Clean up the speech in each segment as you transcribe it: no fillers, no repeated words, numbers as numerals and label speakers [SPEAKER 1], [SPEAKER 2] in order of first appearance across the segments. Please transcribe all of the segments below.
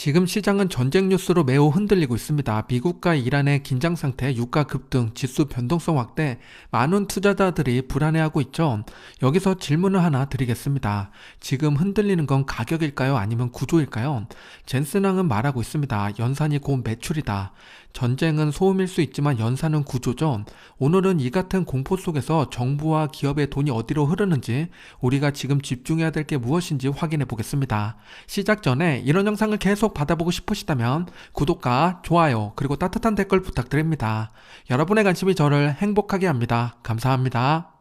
[SPEAKER 1] 지금 시장은 전쟁 뉴스로 매우 흔들리고 있습니다. 미국과 이란의 긴장 상태, 유가 급등, 지수 변동성 확대, 많은 투자자들이 불안해하고 있죠. 여기서 질문을 하나 드리겠습니다. 지금 흔들리는 건 가격일까요? 아니면 구조일까요? 젠슨왕은 말하고 있습니다. 연산이 곧 매출이다. 전쟁은 소음일 수 있지만 연산은 구조죠. 오늘은 이 같은 공포 속에서 정부와 기업의 돈이 어디로 흐르는지, 우리가 지금 집중해야 될 게 무엇인지 확인해 보겠습니다. 시작 전에 이런 영상을 계속 받아보고 싶으시다면 구독과 좋아요 그리고 따뜻한 댓글 부탁드립니다. 여러분의 관심이 저를 행복하게 합니다. 감사합니다.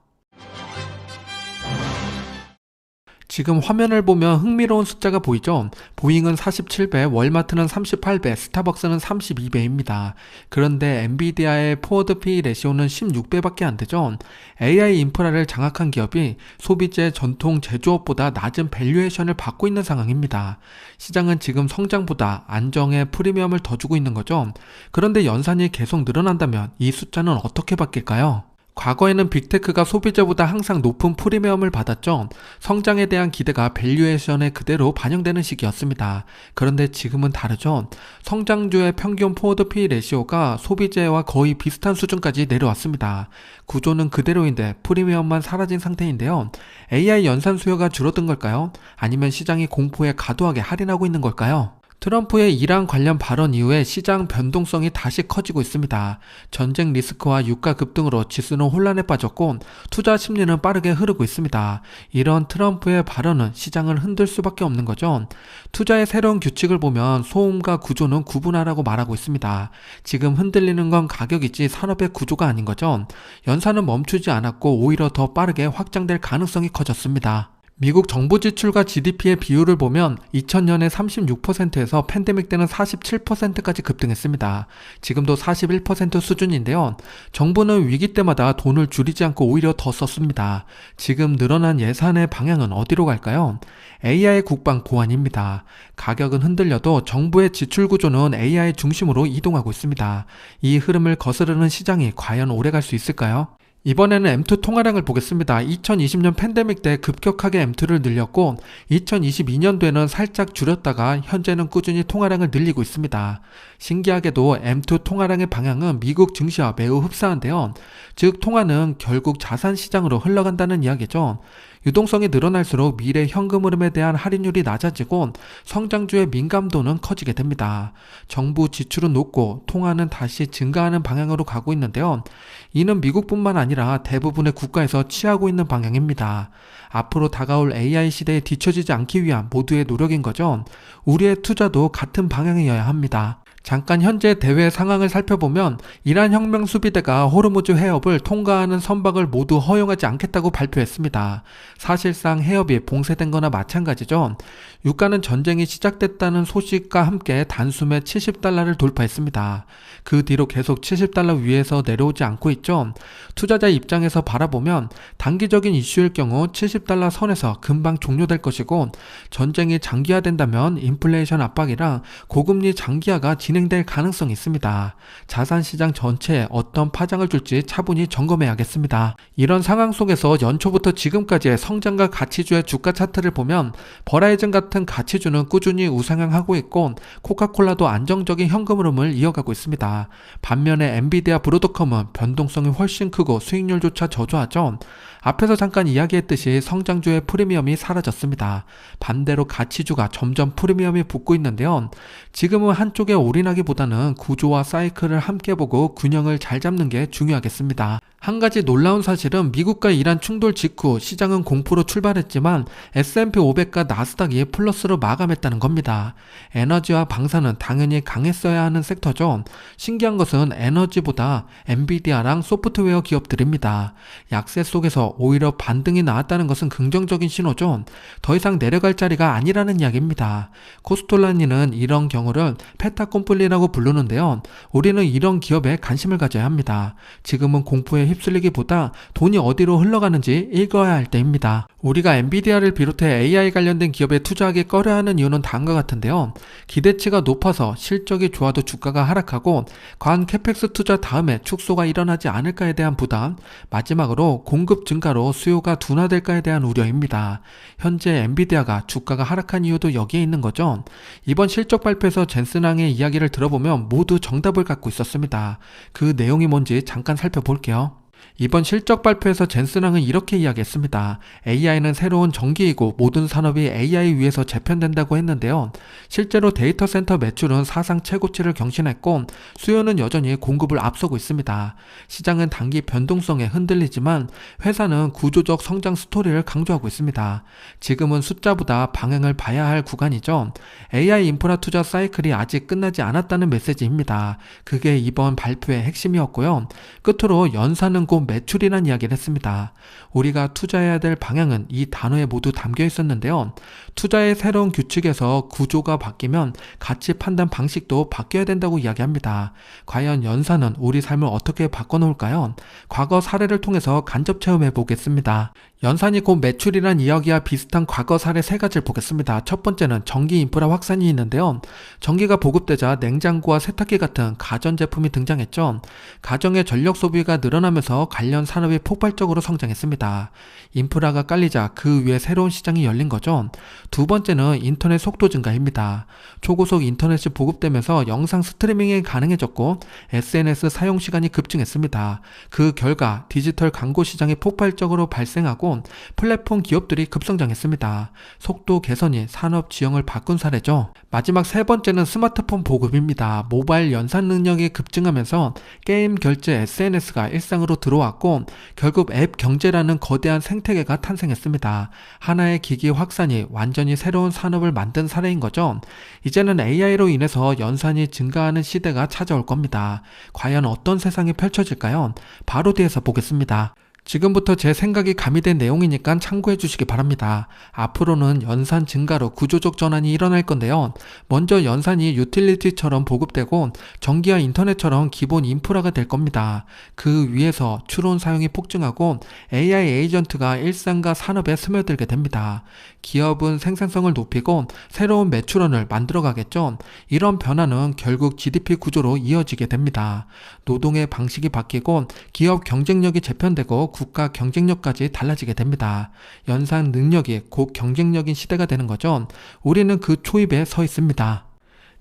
[SPEAKER 1] 지금 화면을 보면 흥미로운 숫자가 보이죠? 보잉은 47배, 월마트는 38배, 스타벅스는 32배입니다. 그런데 엔비디아의 포워드 PE 레시오는 16배밖에 안 되죠? AI 인프라를 장악한 기업이 소비재 전통 제조업보다 낮은 밸류에이션을 받고 있는 상황입니다. 시장은 지금 성장보다 안정에 프리미엄을 더 주고 있는 거죠? 그런데 연산이 계속 늘어난다면 이 숫자는 어떻게 바뀔까요? 과거에는 빅테크가 소비재보다 항상 높은 프리미엄을 받았죠. 성장에 대한 기대가 밸류에이션에 그대로 반영되는 시기였습니다. 그런데 지금은 다르죠. 성장주의 평균 포워드 PE 레시오가 소비재와 거의 비슷한 수준까지 내려왔습니다. 구조는 그대로인데 프리미엄만 사라진 상태인데요. AI 연산 수요가 줄어든 걸까요? 아니면 시장이 공포에 과도하게 할인하고 있는 걸까요? 트럼프의 이란 관련 발언 이후에 시장 변동성이 다시 커지고 있습니다. 전쟁 리스크와 유가 급등으로 지수는 혼란에 빠졌고 투자 심리는 빠르게 흐르고 있습니다. 이런 트럼프의 발언은 시장을 흔들 수밖에 없는 거죠. 투자의 새로운 규칙을 보면 소음과 구조는 구분하라고 말하고 있습니다. 지금 흔들리는 건 가격이지 산업의 구조가 아닌 거죠. 연산은 멈추지 않았고 오히려 더 빠르게 확장될 가능성이 커졌습니다. 미국 정부 지출과 GDP의 비율을 보면 2000년에 36%에서 팬데믹 때는 47%까지 급등했습니다. 지금도 41% 수준인데요. 정부는 위기 때마다 돈을 줄이지 않고 오히려 더 썼습니다. 지금 늘어난 예산의 방향은 어디로 갈까요? AI 국방 보안입니다. 가격은 흔들려도 정부의 지출 구조는 AI 중심으로 이동하고 있습니다. 이 흐름을 거스르는 시장이 과연 오래 갈 수 있을까요? 이번에는 M2 통화량을 보겠습니다. 2020년 팬데믹 때 급격하게 M2를 늘렸고 2022년도에는 살짝 줄였다가 현재는 꾸준히 통화량을 늘리고 있습니다. 신기하게도 M2 통화량의 방향은 미국 증시와 매우 흡사한데요. 즉 통화는 결국 자산 시장으로 흘러간다는 이야기죠. 유동성이 늘어날수록 미래 현금 흐름에 대한 할인율이 낮아지고 성장주의 민감도는 커지게 됩니다. 정부 지출은 높고 통화는 다시 증가하는 방향으로 가고 있는데요. 이는 미국뿐만 아니라 대부분의 국가에서 취하고 있는 방향입니다. 앞으로 다가올 AI 시대에 뒤처지지 않기 위한 모두의 노력인 거죠. 우리의 투자도 같은 방향이어야 합니다. 잠깐 현재 대회 상황을 살펴보면 이란 혁명 수비대가 호르무즈 해협을 통과하는 선박을 모두 허용하지 않겠다고 발표했습니다. 사실상 해협이 봉쇄된 거나 마찬가지죠. 유가는 전쟁이 시작됐다는 소식과 함께 단숨에 $70를 돌파했습니다. 그 뒤로 계속 $70 위에서 내려오지 않고 있죠. 투자자 입장에서 바라보면 단기적인 이슈일 경우 $70 선에서 금방 종료될 것이고 전쟁이 장기화된다면 인플레이션 압박이랑 고금리 장기화가 진행될 가능성이 있습니다. 자산시장 전체에 어떤 파장을 줄지 차분히 점검해야겠습니다. 이런 상황 속에서 연초부터 지금까지의 성장과 가치주의 주가 차트를 보면 버라이즌 같은 가치주는 꾸준히 우상향하고 있고 코카콜라도 안정적인 현금 흐름을 이어가고 있습니다. 반면에 엔비디아 브로드컴은 변동성이 훨씬 크고 수익률조차 저조하죠. 앞에서 잠깐 이야기했듯이 성장주의 프리미엄이 사라졌습니다. 반대로 가치주가 점점 프리미엄이 붙고 있는데요. 지금은 한쪽에 올인하기보다는 구조와 사이클을 함께 보고 균형을 잘 잡는 게 중요하겠습니다. 한 가지 놀라운 사실은 미국과 이란 충돌 직후 시장은 공포로 출발했지만 S&P 500과 나스닥이 플러스로 마감했다는 겁니다. 에너지와 방산은 당연히 강했어야 하는 섹터죠. 신기한 것은 에너지보다 엔비디아랑 소프트웨어 기업들입니다. 약세 속에서 오히려 반등이 나왔다는 것은 긍정적인 신호죠. 더 이상 내려갈 자리가 아니라는 이야기입니다. 코스톨라니는 이런 경우를 페타콤플리라고 부르는데요. 우리는 이런 기업에 관심을 가져야 합니다. 지금은 공포에 휩쓸리기보다 돈이 어디로 흘러가는지 읽어야 할 때입니다. 우리가 엔비디아를 비롯해 AI 관련된 기업에 투자하기 꺼려하는 이유는 다음과 같은데요. 기대치가 높아서 실적이 좋아도 주가가 하락하고 과한 캐펙스 투자 다음에 축소가 일어나지 않을까에 대한 부담, 마지막으로 공급 증가로 수요가 둔화될까에 대한 우려입니다. 현재 엔비디아가 주가가 하락한 이유도 여기에 있는 거죠. 이번 실적 발표에서 젠슨항의 이야기를 들어보면 모두 정답을 갖고 있었습니다. 그 내용이 뭔지 잠깐 살펴볼게요. 이번 실적 발표에서 젠슨항은 이렇게 이야기했습니다. AI는 새로운 전기이고 모든 산업이 AI 위에서 재편된다고 했는데요. 실제로 데이터 센터 매출은 사상 최고치를 경신했고 수요는 여전히 공급을 앞서고 있습니다. 시장은 단기 변동성에 흔들리지만 회사는 구조적 성장 스토리를 강조하고 있습니다. 지금은 숫자보다 방향을 봐야 할 구간이죠. AI 인프라 투자 사이클이 아직 끝나지 않았다는 메시지입니다. 그게 이번 발표의 핵심이었고요. 끝으로 연산은 곧 매출이란 이야기를 했습니다. 우리가 투자해야 될 방향은 이 단어에 모두 담겨 있었는데요. 투자의 새로운 규칙에서 구조가 바뀌면 가치 판단 방식도 바뀌어야 된다고 이야기합니다. 과연 연산은 우리 삶을 어떻게 바꿔놓을까요? 과거 사례를 통해서 간접 체험해 보겠습니다. 연산이 곧 매출이란 이야기와 비슷한 과거 사례 세 가지를 보겠습니다. 첫 번째는 전기 인프라 확산이 있는데요. 전기가 보급되자 냉장고와 세탁기 같은 가전제품이 등장했죠. 가정의 전력 소비가 늘어나면서 관련 산업이 폭발적으로 성장했습니다. 인프라가 깔리자 그 위에 새로운 시장이 열린 거죠. 두 번째는 인터넷 속도 증가입니다. 초고속 인터넷이 보급되면서 영상 스트리밍이 가능해졌고 SNS 사용 시간이 급증했습니다. 그 결과 디지털 광고 시장이 폭발적으로 발생하고 플랫폼 기업들이 급성장했습니다. 속도 개선이 산업 지형을 바꾼 사례죠. 마지막 세 번째는 스마트폰 보급입니다. 모바일 연산 능력이 급증하면서 게임 결제 SNS가 일상으로 들어왔고 결국 앱 경제라는 거대한 생태계가 탄생했습니다. 하나의 기기 확산이 완전히 새로운 산업을 만든 사례인 거죠. 이제는 AI로 인해서 연산이 증가하는 시대가 찾아올 겁니다. 과연 어떤 세상이 펼쳐질까요? 바로 뒤에서 보겠습니다. 지금부터 제 생각이 가미된 내용이니까 참고해 주시기 바랍니다. 앞으로는 연산 증가로 구조적 전환이 일어날 건데요. 먼저 연산이 유틸리티처럼 보급되고 전기와 인터넷처럼 기본 인프라가 될 겁니다. 그 위에서 추론 사용이 폭증하고 AI 에이전트가 일상과 산업에 스며들게 됩니다. 기업은 생산성을 높이고 새로운 매출원을 만들어가겠죠. 이런 변화는 결국 GDP 구조로 이어지게 됩니다. 노동의 방식이 바뀌고 기업 경쟁력이 재편되고 국가 경쟁력까지 달라지게 됩니다. 연산 능력이 곧 경쟁력인 시대가 되는 거죠. 우리는 그 초입에 서 있습니다.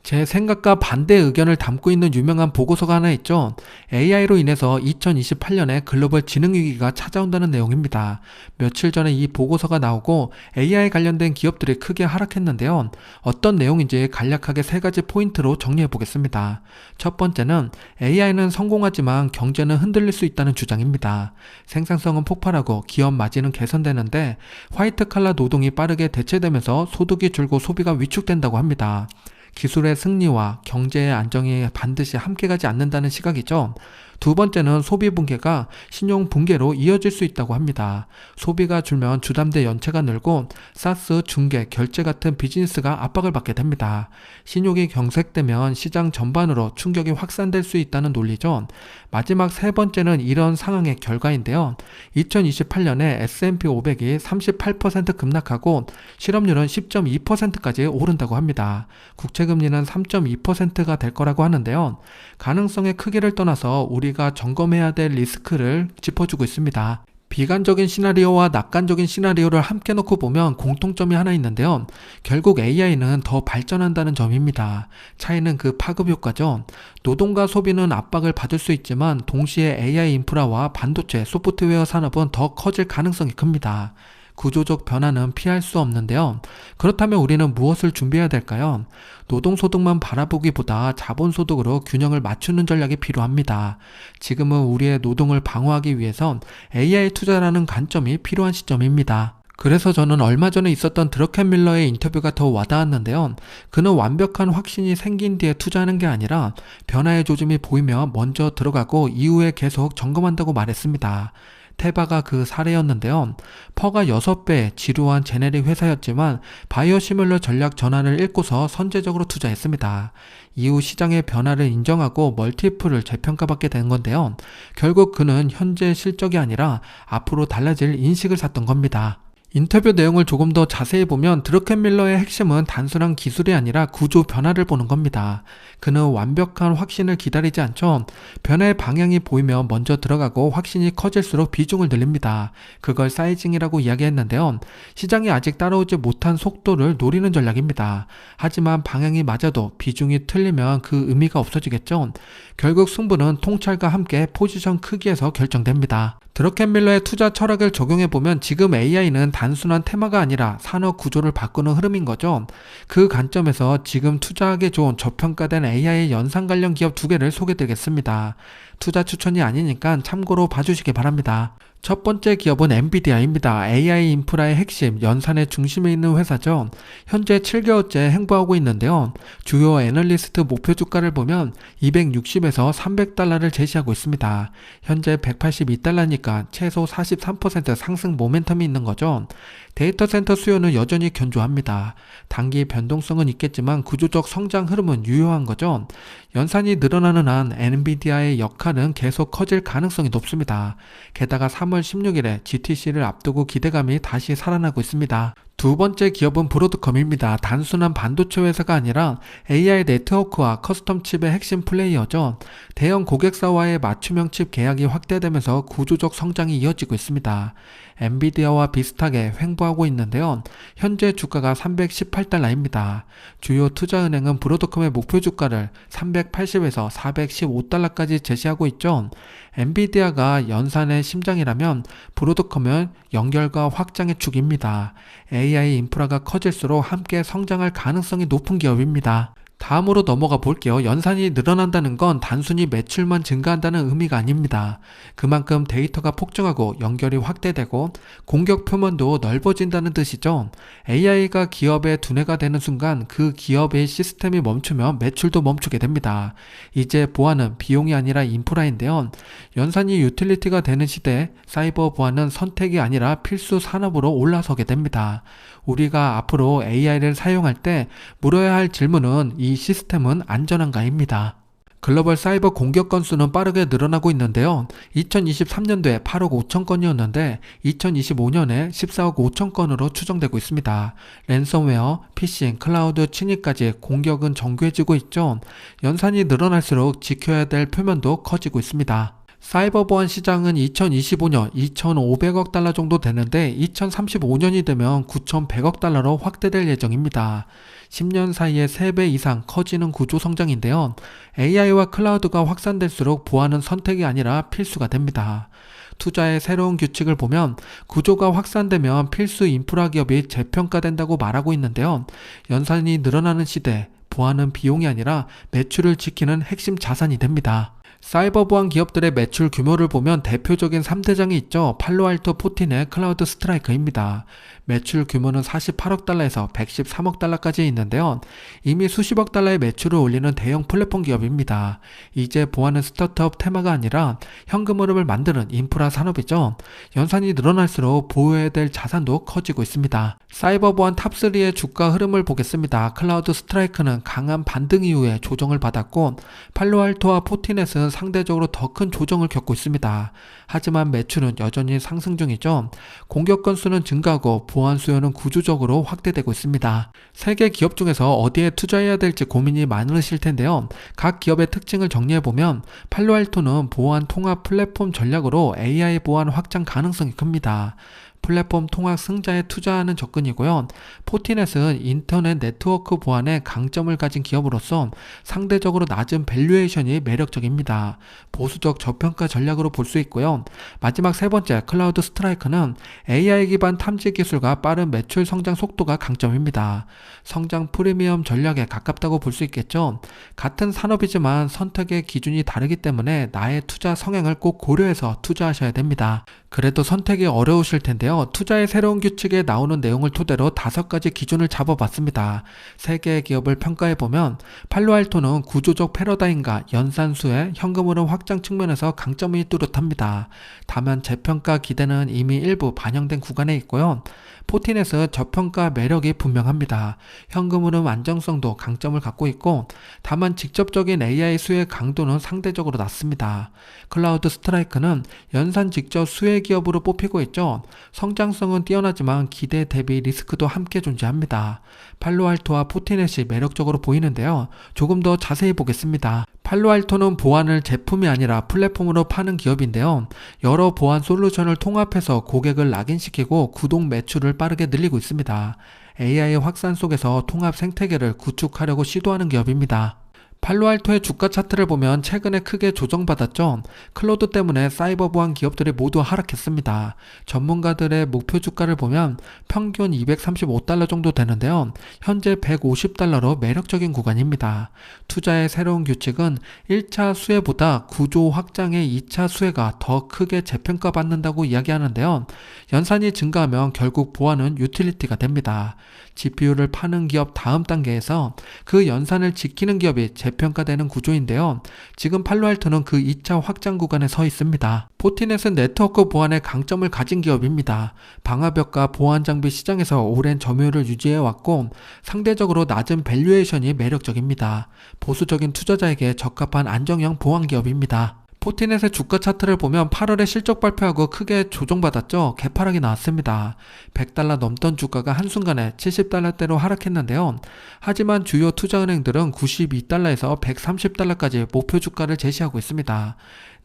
[SPEAKER 1] 제 생각과 반대 의견을 담고 있는 유명한 보고서가 하나 있죠. AI로 인해서 2028년에 글로벌 지능위기가 찾아온다는 내용입니다. 며칠 전에 이 보고서가 나오고 AI 관련된 기업들이 크게 하락했는데요. 어떤 내용인지 간략하게 세 가지 포인트로 정리해 보겠습니다. 첫 번째는 AI는 성공하지만 경제는 흔들릴 수 있다는 주장입니다. 생산성은 폭발하고 기업 마진은 개선되는데 화이트 칼라 노동이 빠르게 대체되면서 소득이 줄고 소비가 위축된다고 합니다. 기술의 승리와 경제의 안정이 반드시 함께 가지 않는다는 시각이죠. 두 번째는 소비 붕괴가 신용 붕괴로 이어질 수 있다고 합니다. 소비가 줄면 주담대 연체가 늘고 사스, 중개, 결제 같은 비즈니스가 압박을 받게 됩니다. 신용이 경색되면 시장 전반으로 충격이 확산될 수 있다는 논리죠. 마지막 세 번째는 이런 상황의 결과인데요. 2028년에 S&P 500이 38% 급락하고 실업률은 10.2%까지 오른다고 합니다. 국채금리는 3.2%가 될 거라고 하는데요. 가능성의 크기를 떠나서 우리가 점검해야 될 리스크를 짚어주고 있습니다. 비관적인 시나리오와 낙관적인 시나리오를 함께 놓고 보면 공통점이 하나 있는데요. 결국 AI는 더 발전한다는 점입니다. 차이는 그 파급 효과죠. 노동과 소비는 압박을 받을 수 있지만 동시에 AI 인프라와 반도체, 소프트웨어 산업은 더 커질 가능성이 큽니다. 구조적 변화는 피할 수 없는데요. 그렇다면 우리는 무엇을 준비해야 될까요? 노동소득만 바라보기보다 자본소득으로 균형을 맞추는 전략이 필요합니다. 지금은 우리의 노동을 방어하기 위해선 AI 투자라는 관점이 필요한 시점입니다. 그래서 저는 얼마 전에 있었던 드러켄 밀러의 인터뷰가 더 와닿았는데요. 그는 완벽한 확신이 생긴 뒤에 투자하는 게 아니라 변화의 조짐이 보이며 먼저 들어가고 이후에 계속 점검한다고 말했습니다. 테바가 그 사례였는데요. 퍼가 6배 지루한 제네릭 회사였지만 바이오시뮬러 전략 전환을 읽고서 선제적으로 투자했습니다. 이후 시장의 변화를 인정하고 멀티플을 재평가받게 된 건데요. 결국 그는 현재 실적이 아니라 앞으로 달라질 인식을 샀던 겁니다. 인터뷰 내용을 조금 더 자세히 보면 드러켄밀러의 핵심은 단순한 기술이 아니라 구조 변화를 보는 겁니다. 그는 완벽한 확신을 기다리지 않죠. 변화의 방향이 보이면 먼저 들어가고 확신이 커질수록 비중을 늘립니다. 그걸 사이징이라고 이야기했는데요. 시장이 아직 따라오지 못한 속도를 노리는 전략입니다. 하지만 방향이 맞아도 비중이 틀리면 그 의미가 없어지겠죠. 결국 승부는 통찰과 함께 포지션 크기에서 결정됩니다. 드러켄밀러의 투자 철학을 적용해보면 지금 AI는 단순한 테마가 아니라 산업 구조를 바꾸는 흐름인 거죠. 그 관점에서 지금 투자하기 좋은 저평가된 AI 연상 관련 기업 2개를 소개드리겠습니다. 투자 추천이 아니니까 참고로 봐주시기 바랍니다. 첫 번째 기업은 엔비디아입니다. AI 인프라의 핵심, 연산의 중심에 있는 회사죠. 현재 7개월째 행보하고 있는데요. 주요 애널리스트 목표 주가를 보면 260에서 300달러를 제시하고 있습니다. 현재 182달러니까 최소 43% 상승 모멘텀이 있는 거죠. 데이터 센터 수요는 여전히 견조합니다. 단기 변동성은 있겠지만 구조적 성장 흐름은 유효한 거죠. 연산이 늘어나는 한 엔비디아의 역할은 계속 커질 가능성이 높습니다. 게다가 3월 16일에 GTC를 앞두고 기대감이 다시 살아나고 있습니다. 두 번째 기업은 브로드컴입니다. 단순한 반도체 회사가 아니라 AI 네트워크와 커스텀 칩의 핵심 플레이어죠. 대형 고객사와의 맞춤형 칩 계약이 확대되면서 구조적 성장이 이어지고 있습니다. 엔비디아와 비슷하게 횡보하고 있는데요. 현재 주가가 318달러입니다. 주요 투자은행은 브로드컴의 목표 주가를 380에서 415달러까지 제시하고 있죠. 엔비디아가 연산의 심장이라면 브로드컴은 연결과 확장의 축입니다. AI 인프라가 커질수록 함께 성장할 가능성이 높은 기업입니다. 다음으로 넘어가 볼게요. 연산이 늘어난다는 건 단순히 매출만 증가한다는 의미가 아닙니다. 그만큼 데이터가 폭증하고 연결이 확대되고 공격 표면도 넓어진다는 뜻이죠. AI가 기업의 두뇌가 되는 순간 그 기업의 시스템이 멈추면 매출도 멈추게 됩니다. 이제 보안은 비용이 아니라 인프라인데요. 연산이 유틸리티가 되는 시대에 사이버 보안은 선택이 아니라 필수 산업으로 올라서게 됩니다. 우리가 앞으로 AI를 사용할 때 물어야 할 질문은 이 시스템은 안전한가입니다. 글로벌 사이버 공격 건수는 빠르게 늘어나고 있는데요. 2023년도에 8억 5천 건이었는데 2025년에 14억 5천 건으로 추정되고 있습니다. 랜섬웨어, 피싱, 클라우드 침입까지 공격은 정교해지고 있죠. 연산이 늘어날수록 지켜야 될 표면도 커지고 있습니다. 사이버 보안 시장은 2025년 2,500억 달러 정도 되는데 2035년이 되면 9,100억 달러로 확대될 예정입니다. 10년 사이에 3배 이상 커지는 구조 성장인데요. AI와 클라우드가 확산될수록 보안은 선택이 아니라 필수가 됩니다. 투자의 새로운 규칙을 보면 구조가 확산되면 필수 인프라 기업이 재평가된다고 말하고 있는데요. 연산이 늘어나는 시대, 보안은 비용이 아니라 매출을 지키는 핵심 자산이 됩니다. 사이버 보안 기업들의 매출 규모를 보면 대표적인 3대장이 있죠. 팔로알토, 포티넷, 클라우드 스트라이크입니다. 매출 규모는 48억 달러에서 113억 달러까지 있는데요. 이미 수십억 달러의 매출을 올리는 대형 플랫폼 기업입니다. 이제 보안은 스타트업 테마가 아니라 현금 흐름을 만드는 인프라 산업이죠. 연산이 늘어날수록 보호해야 될 자산도 커지고 있습니다. 사이버 보안 탑3의 주가 흐름을 보겠습니다. 클라우드 스트라이크는 강한 반등 이후에 조정을 받았고 팔로알토와 포티넷은 상대적으로 더 큰 조정을 겪고 있습니다. 하지만 매출은 여전히 상승 중이죠. 공격 건수는 증가하고 보안 수요는 구조적으로 확대되고 있습니다. 세계 기업 중에서 어디에 투자해야 될지 고민이 많으실 텐데요. 각 기업의 특징을 정리해보면 팔로알토는 보안 통합 플랫폼 전략으로 AI 보안 확장 가능성이 큽니다. 플랫폼 통합 승자에 투자하는 접근이고요. 포티넷은 인터넷 네트워크 보안에 강점을 가진 기업으로서 상대적으로 낮은 밸류에이션이 매력적입니다. 보수적 저평가 전략으로 볼 수 있고요. 마지막 세 번째 클라우드 스트라이크는 AI 기반 탐지 기술과 빠른 매출 성장 속도가 강점입니다. 성장 프리미엄 전략에 가깝다고 볼 수 있겠죠. 같은 산업이지만 선택의 기준이 다르기 때문에 나의 투자 성향을 꼭 고려해서 투자하셔야 됩니다. 그래도 선택이 어려우실 텐데요. 투자의 새로운 규칙에 나오는 내용을 토대로 5가지 기준을 잡아봤습니다. 3개의 기업을 평가해보면 팔로알토는 구조적 패러다임과 연산수의 현금 흐름 확장 측면에서 강점이 뚜렷합니다. 다만 재평가 기대는 이미 일부 반영된 구간에 있고요. 포티넷은 저평가 매력이 분명합니다. 현금 흐름 안정성도 강점을 갖고 있고 다만 직접적인 AI 수혜 강도는 상대적으로 낮습니다. 클라우드 스트라이크는 연산 직접 수혜 기업으로 뽑히고 있죠. 성장성은 뛰어나지만 기대 대비 리스크도 함께 존재합니다. 팔로알토와 포티넷이 매력적으로 보이는데요. 조금 더 자세히 보겠습니다. 팔로알토는 보안을 제품이 아니라 플랫폼으로 파는 기업인데요. 여러 보안 솔루션을 통합해서 고객을 락인시키고 구독 매출을 빠르게 늘리고 있습니다. AI 확산 속에서 통합 생태계를 구축하려고 시도하는 기업입니다. 팔로알토의 주가 차트를 보면 최근에 크게 조정받았죠. 클로드 때문에 사이버 보안 기업들이 모두 하락했습니다. 전문가들의 목표 주가를 보면 평균 $235 정도 되는데요. 현재 $150로 매력적인 구간입니다. 투자의 새로운 규칙은 1차 수혜보다 구조 확장의 2차 수혜가 더 크게 재평가받는다고 이야기하는데요. 연산이 증가하면 결국 보안은 유틸리티가 됩니다. GPU를 파는 기업 다음 단계에서 그 연산을 지키는 기업이 재평가되는 구조인데요. 지금 팔로알토는 그 2차 확장 구간에 서 있습니다. 포티넷은 네트워크 보안의 강점을 가진 기업입니다. 방화벽과 보안 장비 시장에서 오랜 점유율을 유지해왔고 상대적으로 낮은 밸류에이션이 매력적입니다. 보수적인 투자자에게 적합한 안정형 보안 기업입니다. 포티넷의 주가 차트를 보면 8월에 실적 발표하고 크게 조정받았죠. 개파락이 나왔습니다. $100 넘던 주가가 한순간에 $70대로 하락했는데요. 하지만 주요 투자은행들은 $92에서 $130까지 목표 주가를 제시하고 있습니다.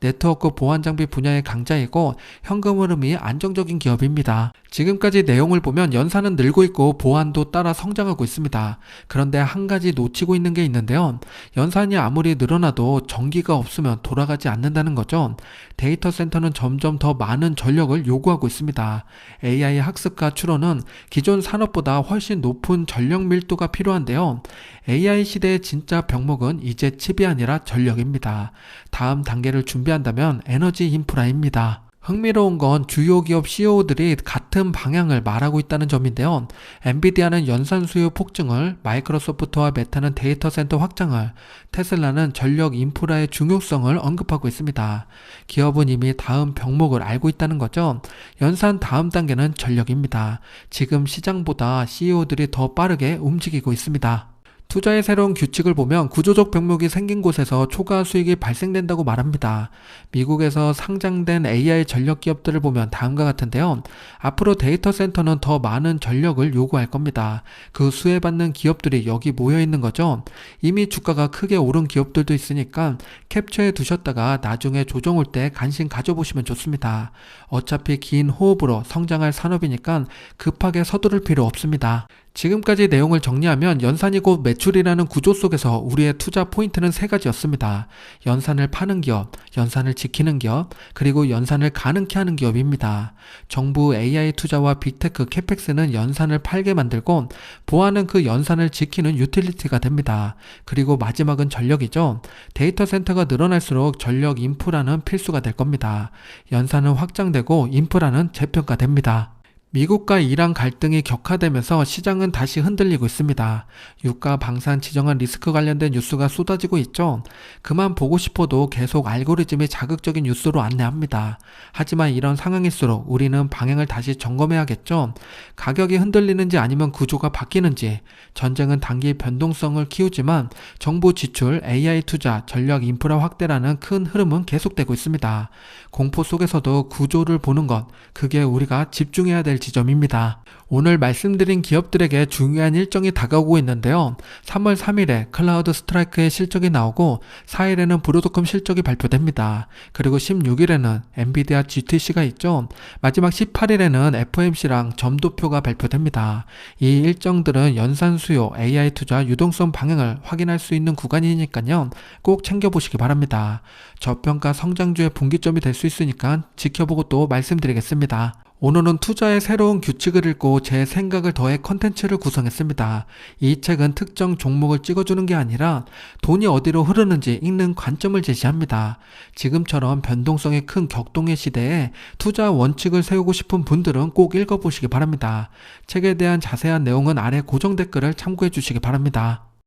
[SPEAKER 1] 네트워크 보안 장비 분야의 강자이고 현금 흐름이 안정적인 기업입니다. 지금까지 내용을 보면 연산은 늘고 있고 보안도 따라 성장하고 있습니다. 그런데 한 가지 놓치고 있는 게 있는데요. 연산이 아무리 늘어나도 전기가 없으면 돌아가지 않는다는 거죠. 데이터 센터는 점점 더 많은 전력을 요구하고 있습니다. AI 학습과 추론은 기존 산업보다 훨씬 높은 전력 밀도가 필요한데요. AI 시대의 진짜 병목은 이제 칩이 아니라 전력입니다. 다음 단계를 준비한다면 에너지 인프라입니다. 흥미로운 건 주요 기업 CEO들이 같은 방향을 말하고 있다는 점인데요. 엔비디아는 연산 수요 폭증을, 마이크로소프트와 메타는 데이터 센터 확장을, 테슬라는 전력 인프라의 중요성을 언급하고 있습니다. 기업은 이미 다음 병목을 알고 있다는 거죠. 연산 다음 단계는 전력입니다. 지금 시장보다 CEO들이 더 빠르게 움직이고 있습니다. 투자의 새로운 규칙을 보면 구조적 병목이 생긴 곳에서 초과 수익이 발생된다고 말합니다. 미국에서 상장된 AI 전력 기업들을 보면 다음과 같은데요. 앞으로 데이터 센터는 더 많은 전력을 요구할 겁니다. 그 수혜받는 기업들이 여기 모여 있는 거죠. 이미 주가가 크게 오른 기업들도 있으니까 캡처해 두셨다가 나중에 조정 올 때 관심 가져보시면 좋습니다. 어차피 긴 호흡으로 성장할 산업이니까 급하게 서두를 필요 없습니다. 지금까지 내용을 정리하면 연산이 곧 매출이라는 구조 속에서 우리의 투자 포인트는 3가지였습니다. 연산을 파는 기업, 연산을 지키는 기업, 그리고 연산을 가능케 하는 기업입니다. 정부 AI 투자와 빅테크 캐펙스는 연산을 팔게 만들고 보안은 그 연산을 지키는 유틸리티가 됩니다. 그리고 마지막은 전력이죠. 데이터 센터가 늘어날수록 전력 인프라는 필수가 될 겁니다. 연산은 확장되고 인프라는 재평가됩니다. 미국과 이란 갈등이 격화되면서 시장은 다시 흔들리고 있습니다. 유가 방산 지정한 리스크 관련된 뉴스가 쏟아지고 있죠. 그만 보고 싶어도 계속 알고리즘이 자극적인 뉴스로 안내합니다. 하지만 이런 상황일수록 우리는 방향을 다시 점검해야겠죠. 가격이 흔들리는지 아니면 구조가 바뀌는지. 전쟁은 단기 변동성을 키우지만 정부 지출, AI 투자, 전력 인프라 확대라는 큰 흐름은 계속되고 있습니다. 공포 속에서도 구조를 보는 것, 그게 우리가 집중해야 될 지점입니다. 오늘 말씀드린 기업들에게 중요한 일정이 다가오고 있는데요. 3월 3일에 클라우드 스트라이크의 실적이 나오고 4일에는 브로드컴 실적이 발표됩니다. 그리고 16일에는 엔비디아 GTC가 있죠. 마지막 18일에는 FOMC랑 점도표가 발표됩니다. 이 일정들은 연산 수요, AI 투자, 유동성 방향을 확인할 수 있는 구간이니까요. 꼭 챙겨보시기 바랍니다. 저평가 성장주의 분기점이 될 수 있으니까 지켜보고 또 말씀드리겠습니다. 오늘은 투자의 새로운 규칙을 읽고 제 생각을 더해 컨텐츠를 구성했습니다. 이 책은 특정 종목을 찍어주는 게 아니라 돈이 어디로 흐르는지 읽는 관점을 제시합니다. 지금처럼 변동성이 큰 격동의 시대에 투자 원칙을 세우고 싶은 분들은 꼭 읽어보시기 바랍니다. 책에 대한 자세한 내용은 아래 고정 댓글을 참고해 주시기 바랍니다.